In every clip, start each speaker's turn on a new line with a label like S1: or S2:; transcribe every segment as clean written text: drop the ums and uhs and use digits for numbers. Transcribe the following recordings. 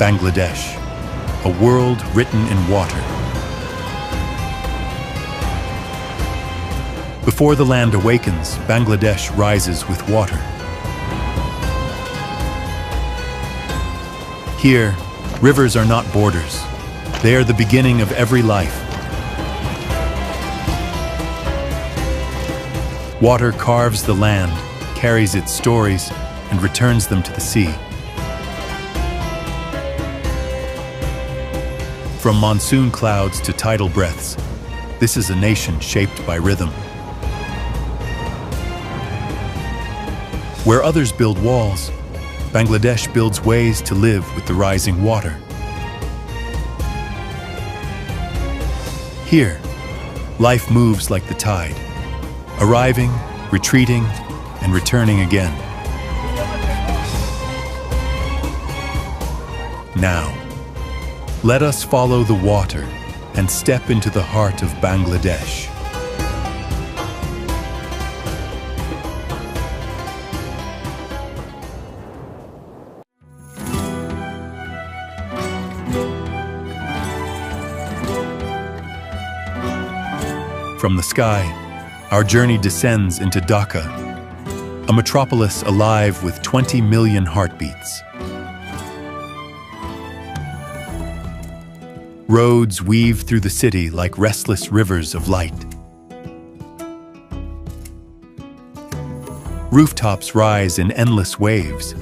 S1: Bangladesh, a world written in water. Before the land awakens, Bangladesh rises with water. Here, rivers are not borders. They are the beginning of every life. Water carves the land, carries its stories, and returns them to the sea. From monsoon clouds to tidal breaths, this is a nation shaped by rhythm. Where others build walls, Bangladesh builds ways to live with the rising water. Here, life moves like the tide, arriving, retreating, and returning again. Now, let us follow the water and step into the heart of Bangladesh. From the sky, our journey descends into Dhaka, a metropolis alive with 20 million heartbeats. Roads weave through the city like restless rivers of light. Rooftops rise in endless waves,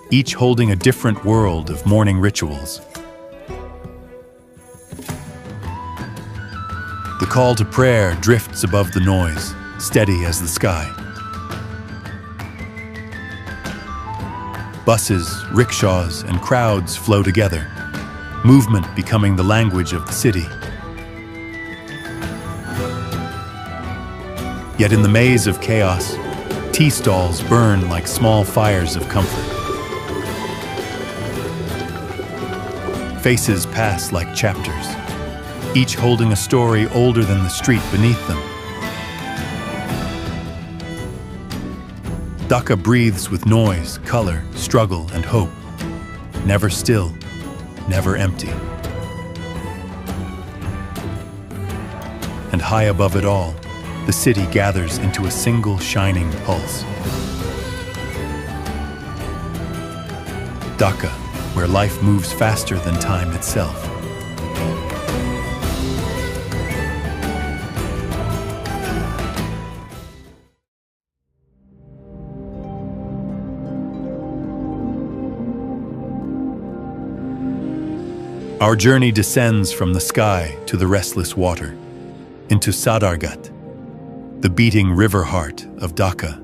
S1: each holding a different world of morning rituals. The call to prayer drifts above the noise, steady as the sky. Buses, rickshaws, and crowds flow together, movement becoming the language of the city. Yet in the maze of chaos, tea stalls burn like small fires of comfort. Faces pass like chapters, each holding a story older than the street beneath them. Dhaka breathes with noise, color, struggle, and hope. Never still, never empty. And high above it all, the city gathers into a single shining pulse. Dhaka, where life moves faster than time itself. Our journey descends from the sky to the restless water, into SADARGHAT, the beating river heart of Dhaka.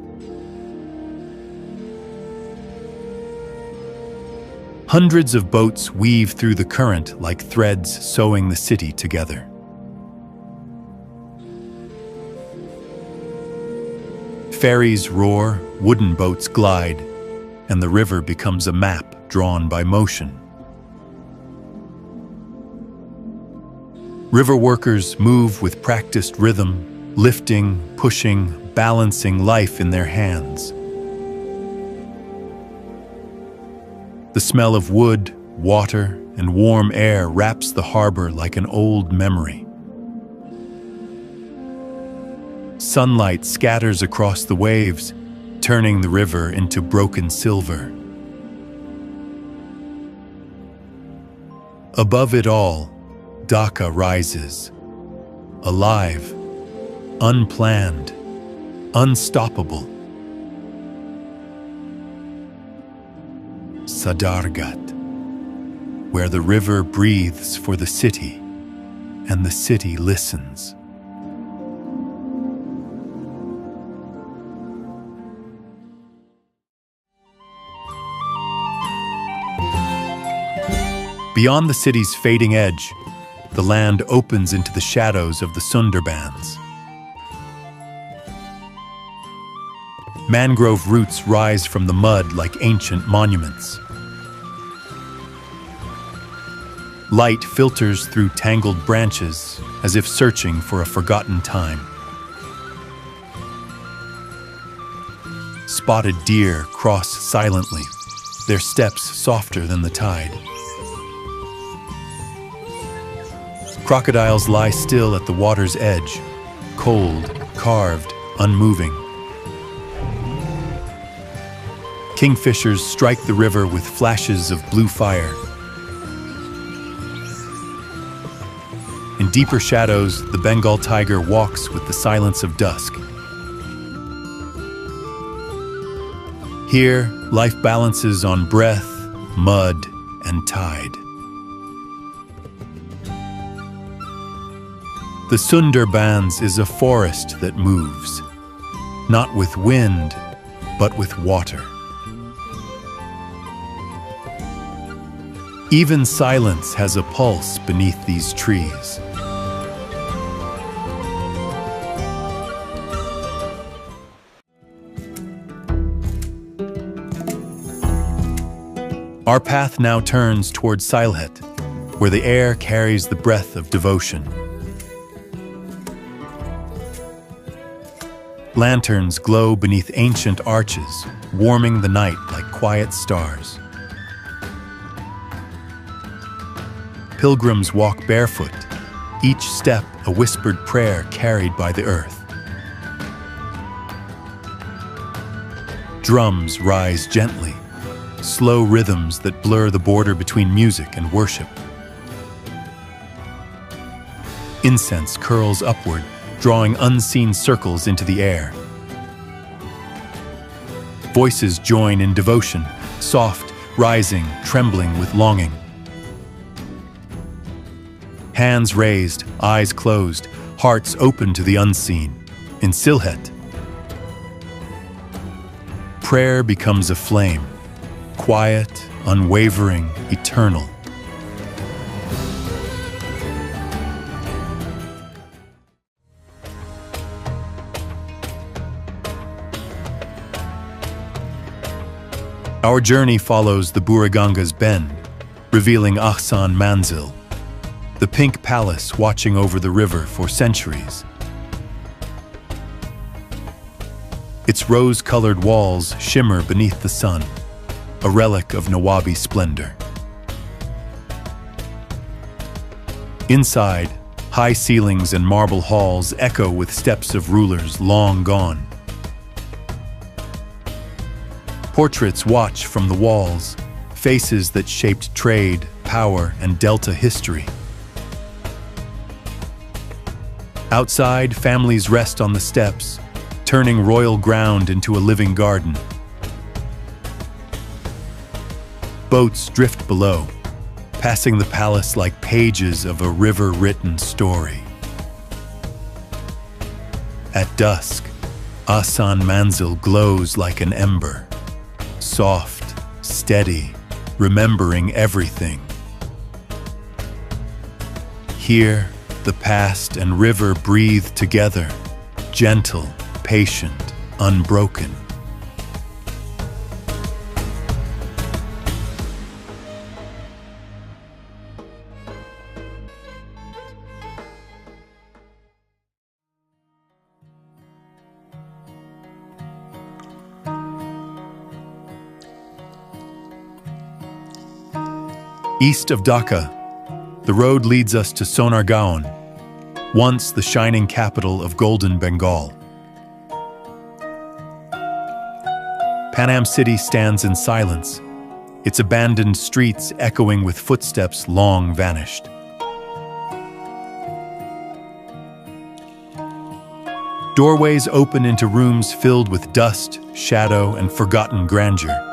S1: Hundreds of boats weave through the current like threads sewing the city together. Ferries roar, wooden boats glide, and the river becomes a map drawn by motion. River workers move with practiced rhythm, lifting, pushing, balancing life in their hands. The smell of wood, water, and warm air wraps the harbor like an old memory. Sunlight scatters across the waves, turning the river into broken silver. Above it all, Dhaka rises, alive, unplanned, unstoppable. SADARGHAT, where the river breathes for the city and the city listens. Beyond the city's fading edge, the land opens into the shadows of the Sundarbans. Mangrove roots rise from the mud like ancient monuments. Light filters through tangled branches as if searching for a forgotten time. Spotted deer cross silently, their steps softer than the tide. Crocodiles lie still at the water's edge, cold, carved, unmoving. Kingfishers strike the river with flashes of blue fire. In deeper shadows, the Bengal tiger walks with the silence of dusk. Here, life balances on breath, mud, and tide. The Sundarbans is a forest that moves, not with wind, but with water. Even silence has a pulse beneath these trees. Our path now turns towards SYLHET, where the air carries the breath of devotion. Lanterns glow beneath ancient arches, warming the night like quiet stars. Pilgrims walk barefoot, each step a whispered prayer carried by the earth. Drums rise gently, slow rhythms that blur the border between music and worship. Incense curls upward, drawing unseen circles into the air. Voices join in devotion, soft, rising, trembling with longing. Hands raised, eyes closed, hearts open to the unseen. In SYLHET, prayer becomes a flame, quiet, unwavering, eternal. Our journey follows the Buraganga's bend, revealing AHSAN MANZIL, the pink palace watching over the river for centuries. Its rose-colored walls shimmer beneath the sun, a relic of Nawabi splendor. Inside, high ceilings and marble halls echo with steps of rulers long gone. Portraits watch from the walls, faces that shaped trade, power, and Delta history. Outside, families rest on the steps, turning royal ground into a living garden. Boats drift below, passing the palace like pages of a river-written story. At dusk, AHSAN MANZIL glows like an ember, soft, steady, remembering everything. Here, the past and river breathe together, gentle, patient, unbroken. East of Dhaka, the road leads us to SONARGAON, once the shining capital of golden Bengal. PANAM City stands in silence, its abandoned streets echoing with footsteps long vanished. Doorways open into rooms filled with dust, shadow, and forgotten grandeur.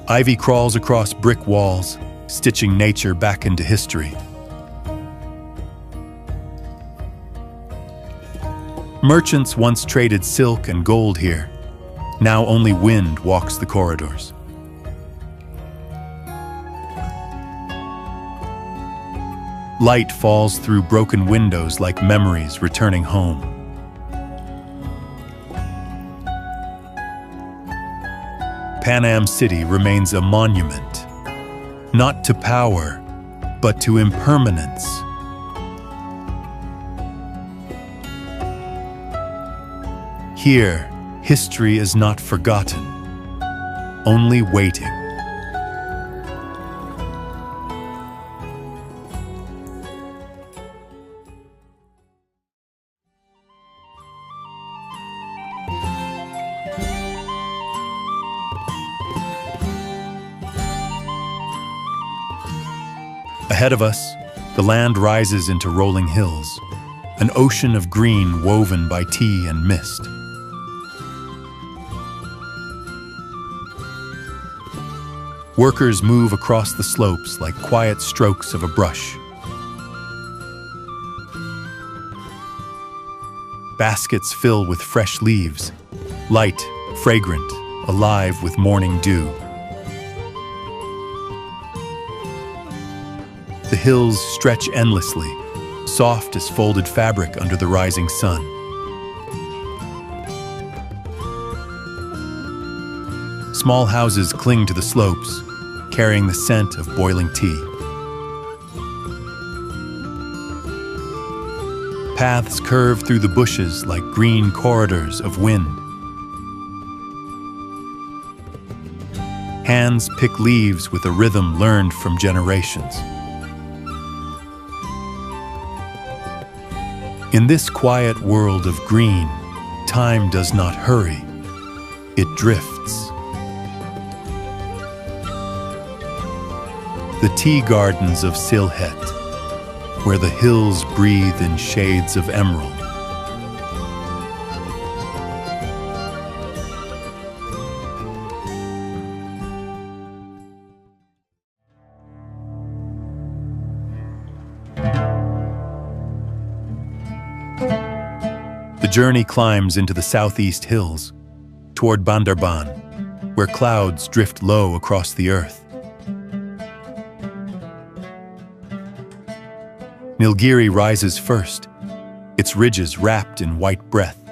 S1: Ivy crawls across brick walls, stitching nature back into history. Merchants once traded silk and gold here. Now only wind walks the corridors. Light falls through broken windows like memories returning home. PANAM City remains a monument, not to power, but to impermanence. Here, history is not forgotten, only waiting. Ahead of us, the land rises into rolling hills, an ocean of green woven by tea and mist. Workers move across the slopes like quiet strokes of a brush. Baskets fill with fresh leaves, light, fragrant, alive with morning dew. The hills stretch endlessly, soft as folded fabric under the rising sun. Small houses cling to the slopes, carrying the scent of boiling tea. Paths curve through the bushes like green corridors of wind. Hands pick leaves with a rhythm learned from generations. In this quiet world of green, time does not hurry, it drifts. The tea gardens of SYLHET, where the hills breathe in shades of emerald. The journey climbs into the southeast hills, toward BANDARBAN, where clouds drift low across the earth. NILGIRI rises first, its ridges wrapped in white breath.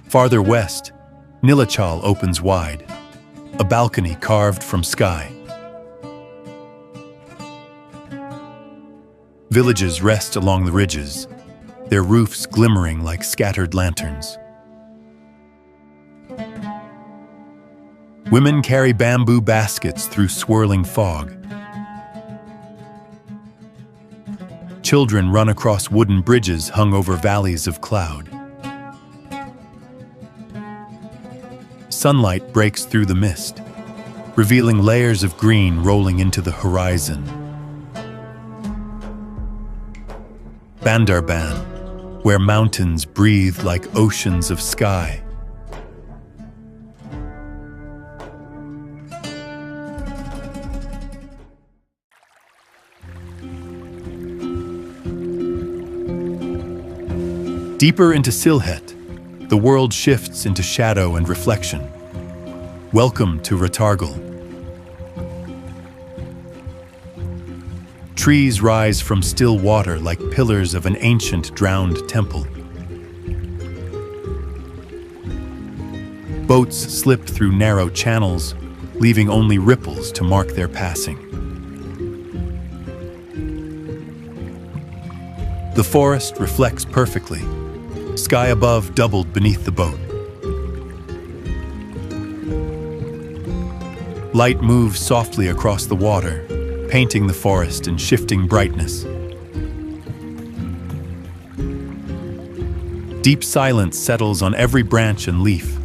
S1: Farther west, NILACHAL opens wide, a balcony carved from sky. Villages rest along the ridges, their roofs glimmering like scattered lanterns. Women carry bamboo baskets through swirling fog. Children run across wooden bridges hung over valleys of cloud. Sunlight breaks through the mist, revealing layers of green rolling into the horizon. BANDARBAN, where mountains breathe like oceans of sky. Deeper into SYLHET, the world shifts into shadow and reflection. Welcome to RATARGUL. Trees rise from still water like pillars of an ancient drowned temple. Boats slip through narrow channels, leaving only ripples to mark their passing. The forest reflects perfectly, sky above doubled beneath the boat. Light moves softly across the water, painting the forest in shifting brightness. Deep silence settles on every branch and leaf.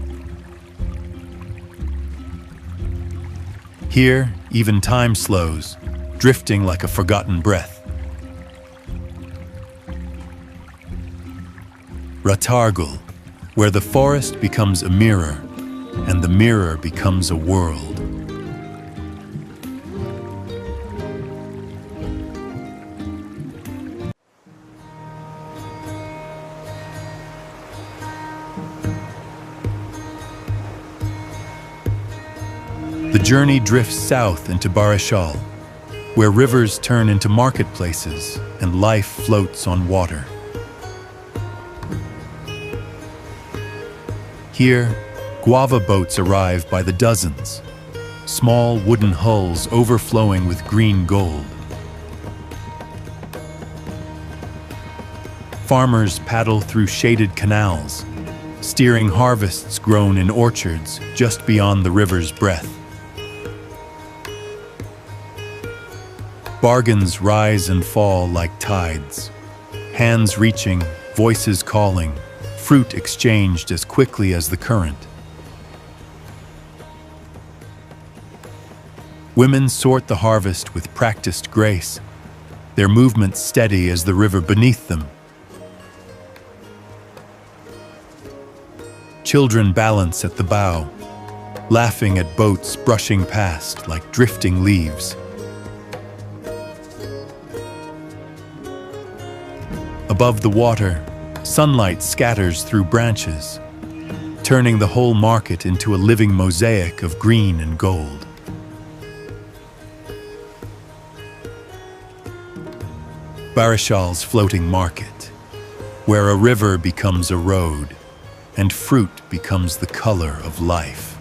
S1: Here, even time slows, drifting like a forgotten breath. RATARGUL, where the forest becomes a mirror, and the mirror becomes a world. The journey drifts south into BARISHAL, where rivers turn into marketplaces and life floats on water. Here, guava boats arrive by the dozens, small wooden hulls overflowing with green gold. Farmers paddle through shaded canals, steering harvests grown in orchards just beyond the river's breadth. Bargains rise and fall like tides, hands reaching, voices calling, fruit exchanged as quickly as the current. Women sort the harvest with practiced grace, their movements steady as the river beneath them. Children balance at the bow, laughing at boats brushing past like drifting leaves. Above the water, sunlight scatters through branches, turning the whole market into a living mosaic of green and gold. Barishal's floating market, where a river becomes a road and fruit becomes the color of life.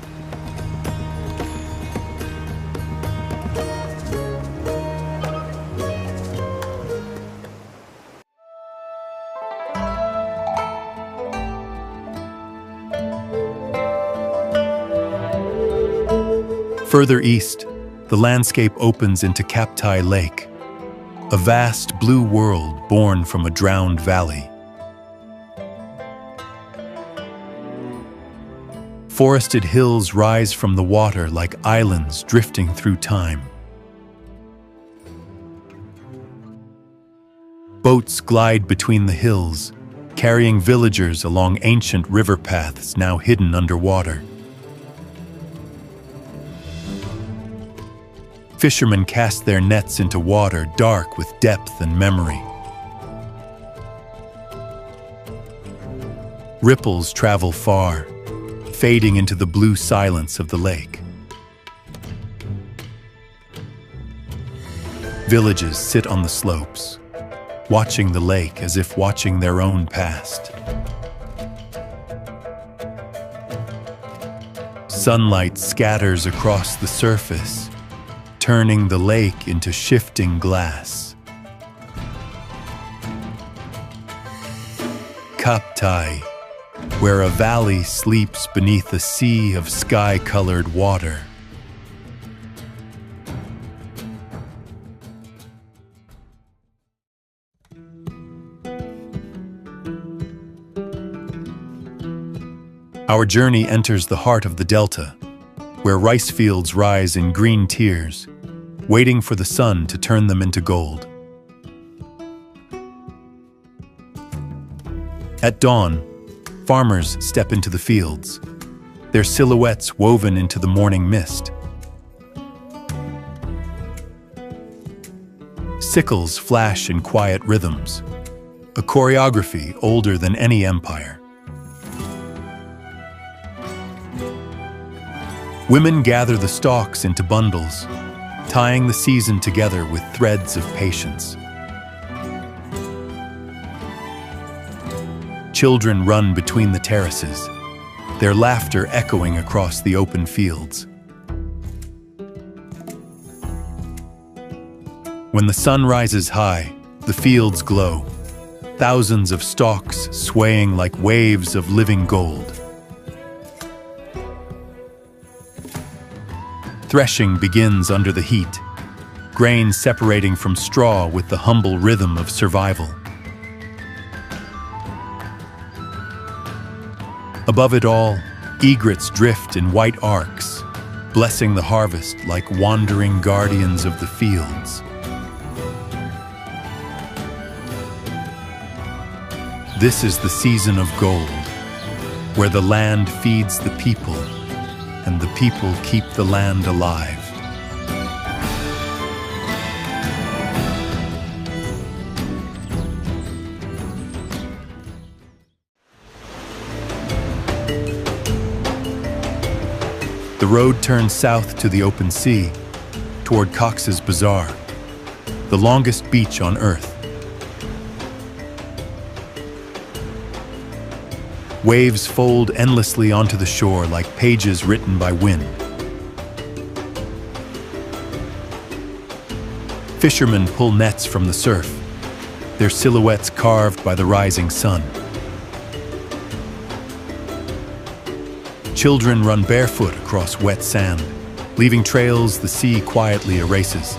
S1: Further east, the landscape opens into KAPTAI Lake, a vast blue world born from a drowned valley. Forested hills rise from the water like islands drifting through time. Boats glide between the hills, carrying villagers along ancient river paths now hidden underwater. Fishermen cast their nets into water dark with depth and memory. Ripples travel far, fading into the blue silence of the lake. Villages sit on the slopes, watching the lake as if watching their own past. Sunlight scatters across the surface, turning the lake into shifting glass. KAPTAI, where a valley sleeps beneath a sea of sky-colored water. Our journey enters the heart of the delta, where rice fields rise in green tiers, waiting for the sun to turn them into gold. At dawn, farmers step into the fields, their silhouettes woven into the morning mist. Sickles flash in quiet rhythms, a choreography older than any empire. Women gather the stalks into bundles, tying the season together with threads of patience. Children run between the terraces, their laughter echoing across the open fields. When the sun rises high, the fields glow, thousands of stalks swaying like waves of living gold. Threshing begins under the heat, grain separating from straw with the humble rhythm of survival. Above it all, egrets drift in white arcs, blessing the harvest like wandering guardians of the fields. This is the season of gold, where the land feeds the people, and the people keep the land alive. The road turns south to the open sea, toward COX'S BAZAR, the longest beach on Earth. Waves fold endlessly onto the shore like pages written by wind. Fishermen pull nets from the surf, their silhouettes carved by the rising sun. Children run barefoot across wet sand, leaving trails the sea quietly erases.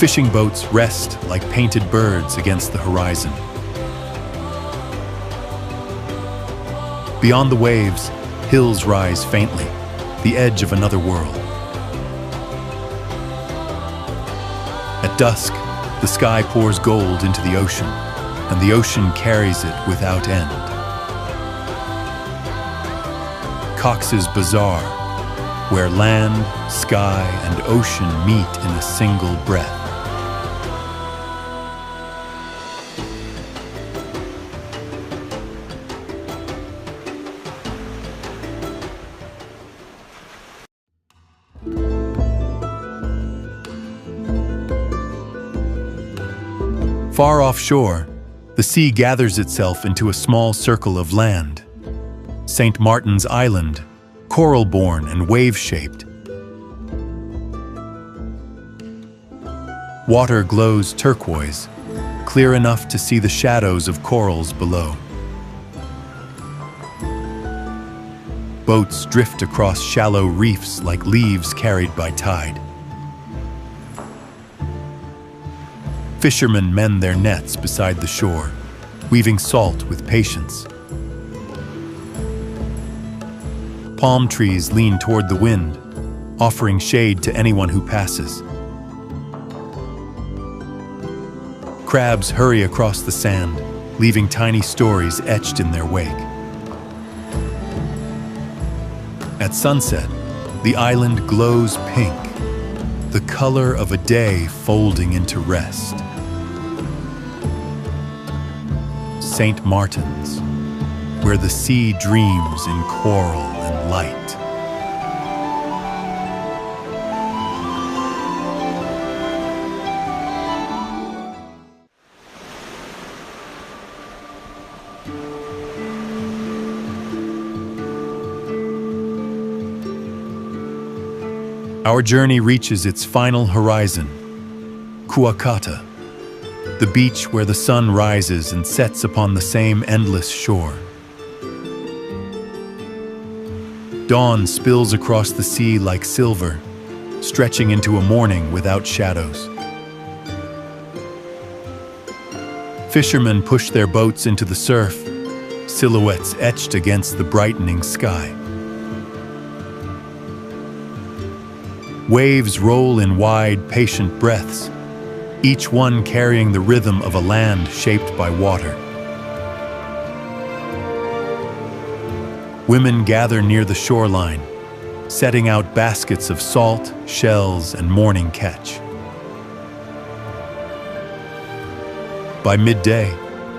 S1: Fishing boats rest like painted birds against the horizon. Beyond the waves, hills rise faintly, the edge of another world. At dusk, the sky pours gold into the ocean, and the ocean carries it without end. COX'S BAZAR, where land, sky, and ocean meet in a single breath. Far offshore, the sea gathers itself into a small circle of land. St. Martin's Island, coral-born and wave-shaped. Water glows turquoise, clear enough to see the shadows of corals below. Boats drift across shallow reefs like leaves carried by tide. Fishermen mend their nets beside the shore, weaving salt with patience. Palm trees lean toward the wind, offering shade to anyone who passes. Crabs hurry across the sand, leaving tiny stories etched in their wake. At sunset, the island glows pink, the color of a day folding into rest. St. Martin's, where the sea dreams in coral and light. Our journey reaches its final horizon, KUAKATA, the beach where the sun rises and sets upon the same endless shore. Dawn spills across the sea like silver, stretching into a morning without shadows. Fishermen push their boats into the surf, silhouettes etched against the brightening sky. Waves roll in wide, patient breaths, each one carrying the rhythm of a land shaped by water. Women gather near the shoreline, setting out baskets of salt, shells, and morning catch. By midday,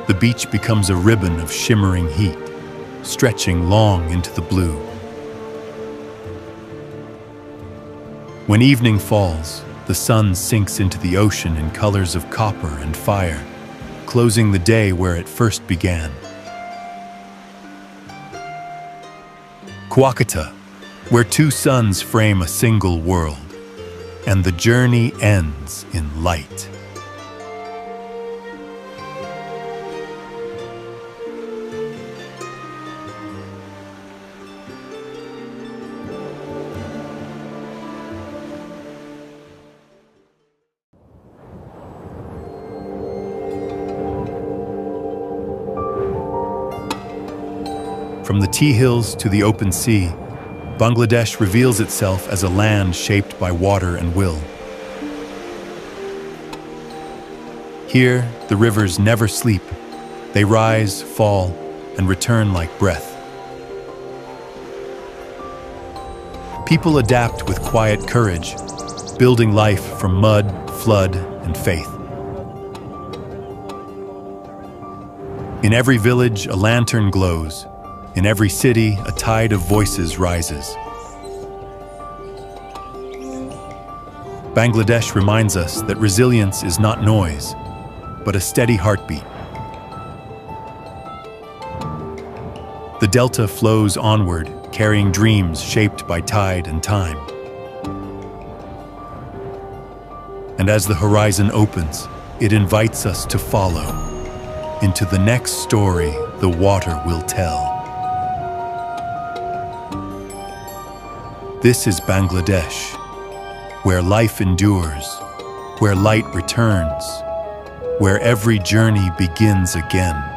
S1: the beach becomes a ribbon of shimmering heat, stretching long into the blue. When evening falls, the sun sinks into the ocean in colors of copper and fire, closing the day where it first began. KUAKATA, where two suns frame a single world, and the journey ends in light. From the tea hills to the open sea, Bangladesh reveals itself as a land shaped by water and will. Here, the rivers never sleep. They rise, fall, and return like breath. People adapt with quiet courage, building life from mud, flood, and faith. In every village, a lantern glows. In every city, a tide of voices rises. Bangladesh reminds us that resilience is not noise, but a steady heartbeat. The delta flows onward, carrying dreams shaped by tide and time. And as the horizon opens, it invites us to follow into the next story the water will tell. This is Bangladesh, where life endures, where light returns, where every journey begins again.